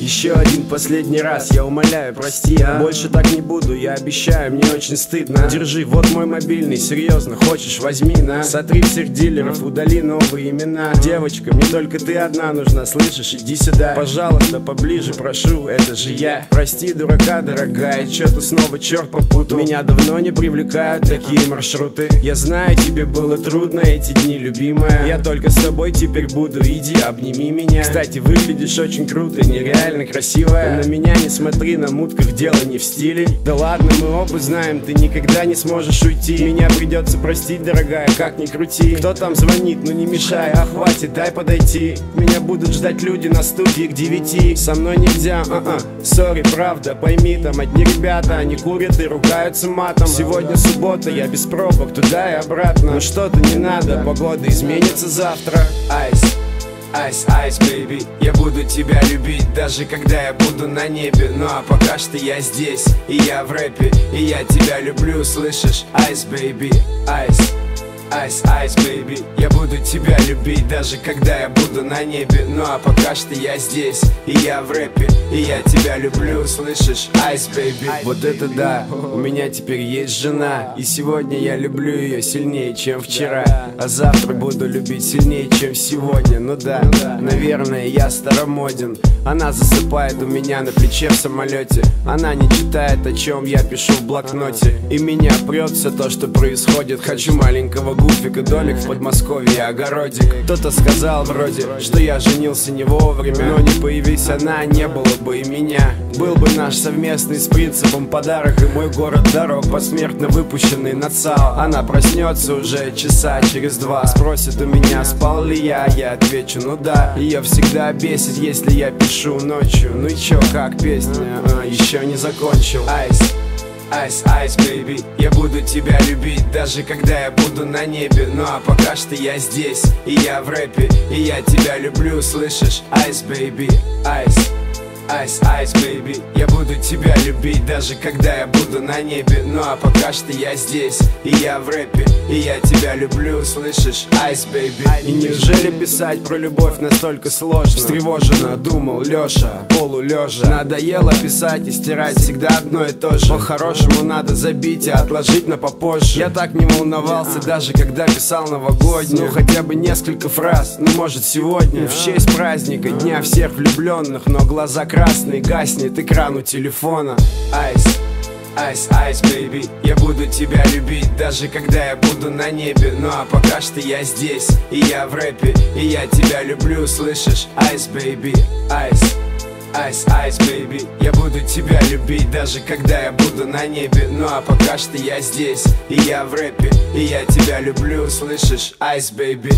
Еще один последний раз, я умоляю, прости, а? Больше так не буду, я обещаю, мне очень стыдно. Держи, вот мой мобильный, серьезно, хочешь, возьми, на. Сотри всех дилеров, удали новые имена. Девочка, мне только ты одна нужна, слышишь, иди сюда. Пожалуйста, поближе, прошу, это же я. Прости, дурака, дорогая, чё-то снова черт попутал. Меня давно не привлекают такие маршруты. Я знаю, тебе было трудно эти дни, любимая. Я только с тобой теперь буду, иди, обними меня. Кстати, выглядишь очень круто, нереально красивая. На меня не смотри, на мутках дело не в стиле. Да ладно, мы оба знаем, ты никогда не сможешь уйти. Меня придется простить, дорогая, как ни крути. Кто там звонит, ну не мешай, а хватит, дай подойти. Меня будут ждать люди на студии к 9. Со мной нельзя, сори, правда, пойми, там одни ребята, они курят и ругаются матом. Сегодня суббота, я без пробок, туда и обратно. Но что-то не надо, погода изменится завтра. Айс, айс, айс, бэйби, я буду тебя любить, даже когда я буду на небе. Ну а пока что я здесь, и я в рэпе, и я тебя люблю, слышишь? Айс, бэйби, айс. Айс, айс, бэйби, я буду тебя любить, даже когда я буду на небе. Ну а пока что я здесь, и я в рэпе, и я тебя люблю, слышишь? Айс, бэйби. Вот это да, у меня теперь есть жена, и сегодня я люблю ее сильнее, чем вчера. А завтра буду любить сильнее, чем сегодня. Ну да, наверное, я старомоден. Она засыпает у меня на плече в самолете. Она не читает, о чем я пишу в блокноте. И меня прет все то, что происходит. Хочу маленького гуфика, домик в Подмосковье, огородик. Кто-то сказал вроде, что я женился не вовремя. Но не появись она, не было бы и меня. Был бы наш совместный с принципом подарок. И мой город дорог, посмертно выпущенный на ЦАО. Она проснется уже часа через 2. Спросит у меня, спал ли я отвечу, ну да. Ее всегда бесит, если я пишу ночью. Ну и чё, как песня? Еще не закончил. Айс. Айс, айс, бэйби, я буду тебя любить, даже когда я буду на небе. Ну а пока что я здесь, и я в рэпе, и я тебя люблю, слышишь? Айс, бэйби, айс. Айс, айс, бэйби, я буду тебя любить, даже когда я буду на небе. Ну а пока что я здесь, и я в рэпе, и я тебя люблю, слышишь? Айс, бэйби. И неужели писать про любовь настолько сложно? Встревоженно думал Лёша, полулежа. Надоело писать и стирать всегда одно и то же. По-хорошему надо забить и отложить на попозже. Я так не волновался, даже когда писал новогоднюю. Ну хотя бы несколько фраз, ну может сегодня в честь праздника, дня всех влюбленных. Но глаза красный, гаснет экран у телефона. Айс, айс, айс, бэйби, я буду тебя любить, даже когда я буду на небе. Ну а пока что я здесь, и я в рэпе, и я тебя люблю, слышишь? Айс, бэйби, айс. Айс, айс, бэйби, я буду тебя любить, даже когда я буду на небе. Ну а пока что я здесь, и я в рэпе, и я тебя люблю, слышишь? Айс, бэйби.